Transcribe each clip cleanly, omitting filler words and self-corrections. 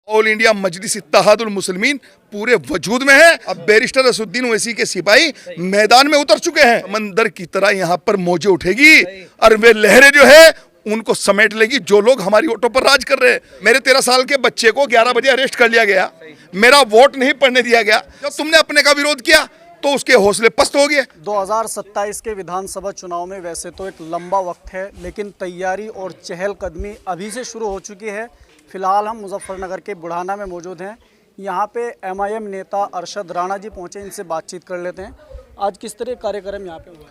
All India मजलिस इत्तेहादुल मुस्लिमीन पूरे वजूद में है। अब बैरिस्टर असदुद्दीन ओवैसी के सिपाही मैदान में उतर चुके हैं। समंदर की तरह यहाँ पर मौजें उठेगी और वे लहरें जो है उनको समेट लेगी जो लोग हमारी वोटों पर राज कर रहे हैं। मेरे 13 साल के बच्चे को 11 बजे अरेस्ट कर लिया गया, मेरा वोट नहीं पड़ने दिया गया। जब तुमने अपने का विरोध किया तो उसके हौसले पस्त हो गए। 2027 के विधानसभा चुनाव में वैसे तो एक लंबा वक्त है, लेकिन तैयारी और चहलकदमी अभी से शुरू हो चुकी है। फिलहाल हम मुजफ्फरनगर के बुढ़ाना में मौजूद हैं। यहाँ पे एमआईएम नेता अरशद राणा जी पहुँचे, इनसे बातचीत कर लेते हैं। आज किस तरह कार्यक्रम यहाँ पे हुआ?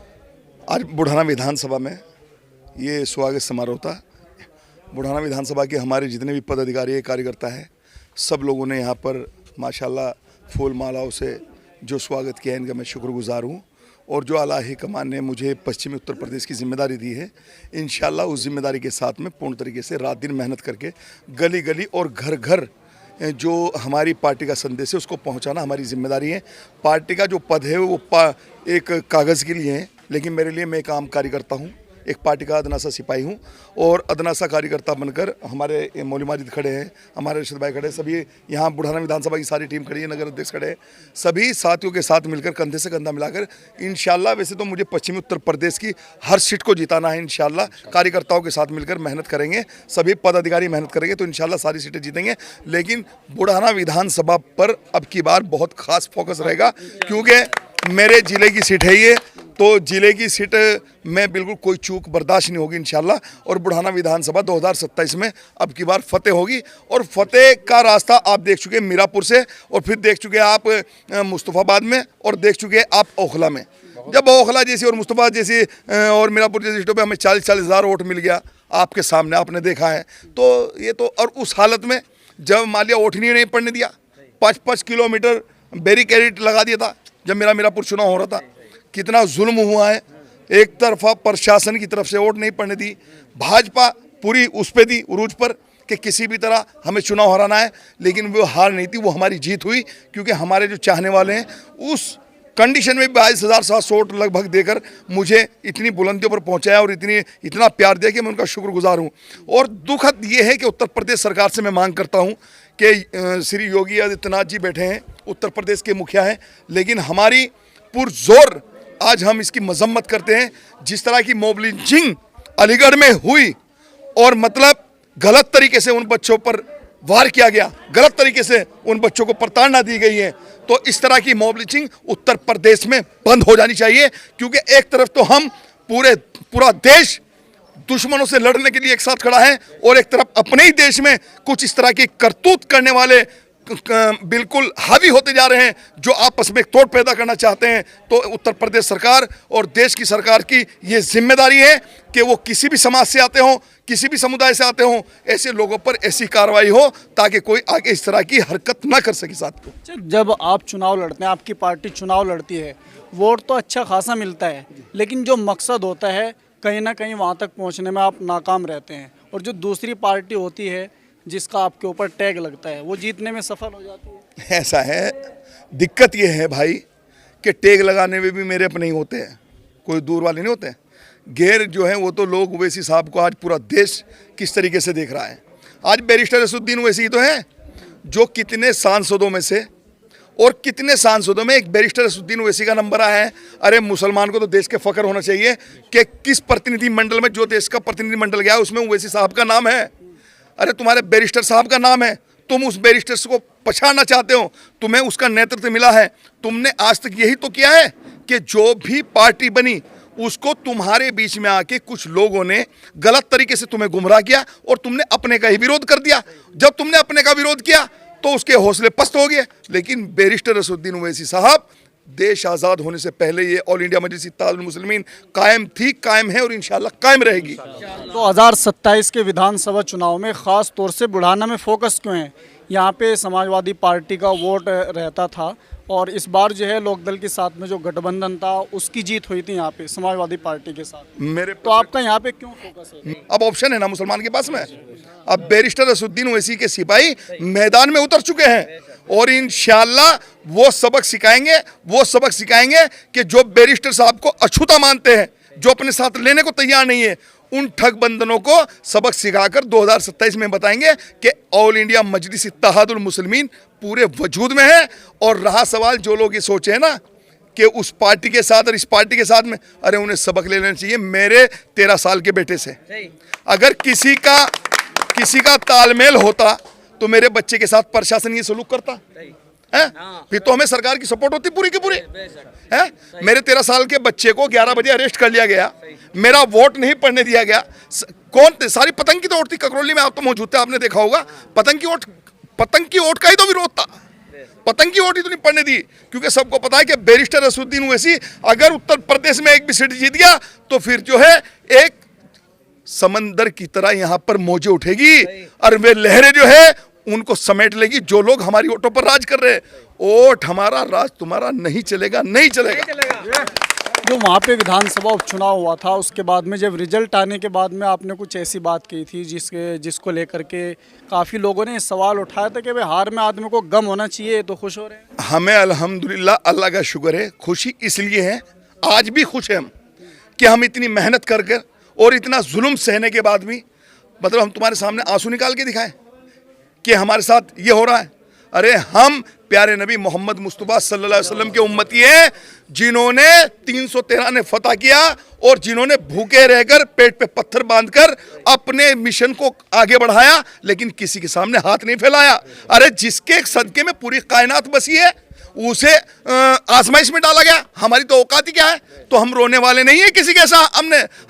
आज बुढ़ाना विधानसभा में ये स्वागत समारोह था। बुढ़ाना विधानसभा के हमारे जितने भी पदाधिकारी कार्यकर्ता हैं, सब लोगों ने यहाँ पर माशाल्लाह फूल मालाओं से जो स्वागत किया, इनका मैं शुक्रगुजार हूँ। और जो आला कमान ने मुझे पश्चिमी उत्तर प्रदेश की जिम्मेदारी दी है, इंशाल्लाह उस जिम्मेदारी के साथ में पूर्ण तरीके से रात दिन मेहनत करके गली गली और घर घर जो हमारी पार्टी का संदेश है उसको पहुंचाना हमारी जिम्मेदारी है। पार्टी का जो पद है वो एक कागज़ के लिए है, लेकिन मेरे लिए मैं एक आम कार्यकर्ता हूँ, एक पार्टी का अदनासा सिपाही हूँ। और अदनासा कार्यकर्ता बनकर हमारे मौलवी माजिद खड़े हैं, हमारे अरशद भाई खड़े हैं, सभी यहाँ बुढ़ाना विधानसभा की सारी टीम खड़ी है, नगर अध्यक्ष खड़े हैं, सभी साथियों के साथ मिलकर कंधे से कंधा मिलाकर इंशाल्लाह, वैसे तो मुझे पश्चिमी उत्तर प्रदेश की हर सीट को जिताना है। इंशाल्लाह कार्यकर्ताओं के साथ मिलकर मेहनत करेंगे, सभी पदाधिकारी मेहनत करेंगे तो इंशाल्लाह सारी सीटें जीतेंगे। लेकिन बुढ़ाना विधानसभा पर अब की बार बहुत खास फोकस रहेगा, क्योंकि मेरे ज़िले की सीट है ये, तो ज़िले की सीट में बिल्कुल कोई चूक बर्दाश्त नहीं होगी इंशाल्लाह। और बुढ़ाना विधानसभा 2027 में अब की बार फतेह होगी। और फतेह का रास्ता आप देख चुके मीरापुर से, और फिर देख चुके आप मुस्तफ़ाबाद में, और देख चुके आप ओखला में। जब ओखला जैसी और मुस्तफ़ाबाद जैसी और मीरापुर जैसी सीटों पर हमें 40-40 हज़ार वोट मिल गया, आपके सामने आपने देखा है। तो ये तो, और उस हालत में जब मान लिया वोट नहीं पड़ने दिया, 5-5 किलोमीटर बैरिकेड लगा दिया था जब मेरा मीरापुर चुनाव हो रहा था, कितना जुल्म हुआ है। एक तरफा प्रशासन की तरफ से वोट नहीं पड़ने दी, भाजपा पूरी उस पे दी उरूज पर कि किसी भी तरह हमें चुनाव हराना है, लेकिन वो हार नहीं थी, वो हमारी जीत हुई। क्योंकि हमारे जो चाहने वाले हैं उस कंडीशन में 22,700 वोट लगभग देकर मुझे इतनी बुलंदियों पर पहुंचाया और इतना प्यार दिया कि मैं उनका शुक्रगुजार हूं। और दुखद ये है कि उत्तर प्रदेश सरकार से मैं मांग करता हूं कि श्री योगी आदित्यनाथ जी बैठे हैं, उत्तर प्रदेश के मुखिया हैं, लेकिन हमारी पुरजोर आज हम इसकी मजम्मत करते हैं। जिस तरह की मॉब लिंचिंग अलीगढ़ में हुई और मतलब गलत तरीके से उन बच्चों पर वार किया गया, गलत तरीके से उन बच्चों को प्रताड़ना दी गई है, तो इस तरह की मॉब लिंचिंग उत्तर प्रदेश में बंद हो जानी चाहिए। क्योंकि एक तरफ तो हम पूरा देश दुश्मनों से लड़ने के लिए एक साथ खड़ा है, और एक तरफ अपने ही देश में कुछ इस तरह की करतूत करने वाले बिल्कुल हावी होते जा रहे हैं जो आपस में एक तोड़ पैदा करना चाहते हैं। तो उत्तर प्रदेश सरकार और देश की सरकार की ये जिम्मेदारी है कि वो किसी भी समाज से आते हों, किसी भी समुदाय से आते हों, ऐसे लोगों पर ऐसी कार्रवाई हो ताकि कोई आगे इस तरह की हरकत ना कर सके। साथ को जब आप चुनाव लड़ते हैं, आपकी पार्टी चुनाव लड़ती है, वोट तो अच्छा खासा मिलता है, लेकिन जो मकसद होता है कहीं ना कहीं वहाँ तक पहुँचने में आप नाकाम रहते हैं। और जो दूसरी पार्टी होती है जिसका आपके ऊपर टैग लगता है, वो जीतने में सफल हो जाती है। ऐसा है, दिक्कत ये है भाई कि टैग लगाने में भी मेरे अपने ही होते हैं, कोई दूर वाले नहीं होते। गैर जो है वो तो लोग ओवैसी साहब को आज पूरा देश किस तरीके से देख रहा है। आज बैरिस्टर असदुद्दीन ओवैसी ही तो है जो कितने सांसदों में से, और कितने सांसदों में एक बैरिस्टर असदुद्दीन ओवैसी का नंबर आया है। अरे मुसलमान को तो देश के फख्र होना चाहिए कि किस प्रतिनिधि मंडल में, जो देश का प्रतिनिधि मंडल गया उसमें ओवैसी साहब का नाम है। अरे तुम्हारे बैरिस्टर साहब का नाम है, तुम उस बैरिस्टर को पछाड़ना चाहते हो, तुम्हें उसका नेतृत्व मिला है। तुमने आज तक यही तो किया है कि जो भी पार्टी बनी उसको तुम्हारे बीच में आके कुछ लोगों ने गलत तरीके से तुम्हें गुमराह किया और तुमने अपने का ही विरोध कर दिया। जब तुमने अपने का विरोध किया तो उसके हौसले पस्त हो गए। लेकिन बैरिस्टर असदुद्दीन ओवैसी साहब देश आज़ाद होने से पहले ये ऑल इंडिया मजलिस इत्तेहादुल मुस्लिमीन कायम थी, कायम है और इंशाल्लाह कायम रहेगी। 2027 के विधानसभा चुनाव में ख़ास तौर से बुढ़ाना में फोकस क्यों है? यहाँ पे समाजवादी पार्टी का वोट रहता था, और इस बार जो है लोकदल के साथ में जो गठबंधन था उसकी जीत हुई थी यहाँ पे समाजवादी पार्टी के साथ। तो आपका यहाँ पे क्यों फोकस है? अब ऑप्शन है ना मुसलमान के पास में। अब बैरिस्टर असदुद्दीन ओवैसी के सिपाही मैदान में उतर चुके हैं, और इंशाल्लाह वो सबक सिखाएंगे कि जो बैरिस्टर साहब को अछूता मानते हैं, जो अपने साथ लेने को तैयार नहीं है, उन ठग बंधनों को सबक सिखाकर 2027 में बताएंगे कि ऑल इंडिया मजलिस इत्तेहादुल मुस्लिमीन पूरे वजूद में है। और रहा सवाल, जो लोग ये सोचे हैं ना कि उस पार्टी के साथ और इस पार्टी के साथ में, अरे उन्हें सबक ले लेना चाहिए मेरे 13 साल के बेटे से। अगर किसी का तालमेल होता तो मेरे बच्चे के साथ प्रशासन ये सलूक करता है? फिर तो हमें सरकार की सपोर्ट होती पूरी की पूरी है। मेरे 13 साल के बच्चे को 11 बजे अरेस्ट कर लिया गया, मेरा वोट नहीं पड़ने दिया गया। कौन? सारी पतंग की तो वोट थी ककरौली में, आप तो मौजूद थे, आपने देखा होगा। पतंग की वोट का ही तो विरोध था, पतंग की वोट ही तो नहीं पड़ने दी, क्योंकि सबको पता है कि बैरिस्टर असदुद्दीन ओवैसी अगर उत्तर प्रदेश में एक भी सीट जीत गया तो फिर जो है एक समंदर की तरह यहां पर मौजें उठेगी और वे लहरें जो है उनको समेट लेगी जो लोग हमारी वोटों पर राज कर रहे हैं। वोट हमारा, राज तुम्हारा नहीं चलेगा, नहीं चलेगा। जो वहाँ पे विधानसभा उपचुनाव हुआ था, उसके बाद में जब रिजल्ट आने के बाद में आपने कुछ ऐसी बात की थी जिसको लेकर के काफ़ी लोगों ने सवाल उठाया था कि भाई हार में आदमी को गम होना चाहिए, तो खुश हो रहे हैं। हमें अल्हम्दुलिल्लाह अल्लाह का शुक्र है, खुशी इसलिए है, आज भी खुश है हम कि हम इतनी मेहनत कर कर और इतना जुल्म सहने के बाद भी, मतलब हम तुम्हारे सामने आंसू निकाल के दिखाएं कि हमारे साथ ये हो रहा है। अरे हम प्यारे नबी मोहम्मद मुस्तफ़ा सल्लल्लाहु अलैहि वसल्लम के उम्मती हैं, जिन्होंने 313 ने फतह किया और जिन्होंने भूखे रहकर पेट पे पत्थर बांधकर अपने मिशन को आगे बढ़ाया, लेकिन किसी के सामने हाथ नहीं फैलाया। अरे जिसके सदके में पूरी कायनात बसी है उसे आजमाइश में डाला गया। हमारी तो औकात ही क्या है? तो हम रोने वाले नहीं है किसी के साथ।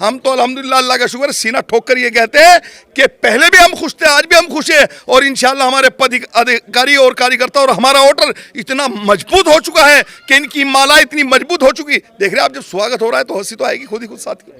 हम तो अल्हम्दुलिल्लाह अल्लाह का शुक्र सीना ठोक कर ये कहते हैं कि पहले भी हम खुश थे, आज भी हम खुश हैं, और इंशाल्लाह हमारे पदाधिकारी और कार्यकर्ता और हमारा वोटर इतना मजबूत हो चुका है कि इनकी माला इतनी मजबूत हो चुकी। देख रहे हैं आप, जब स्वागत हो रहा है तो हंसी तो आएगी खुद ही खुद साथ की।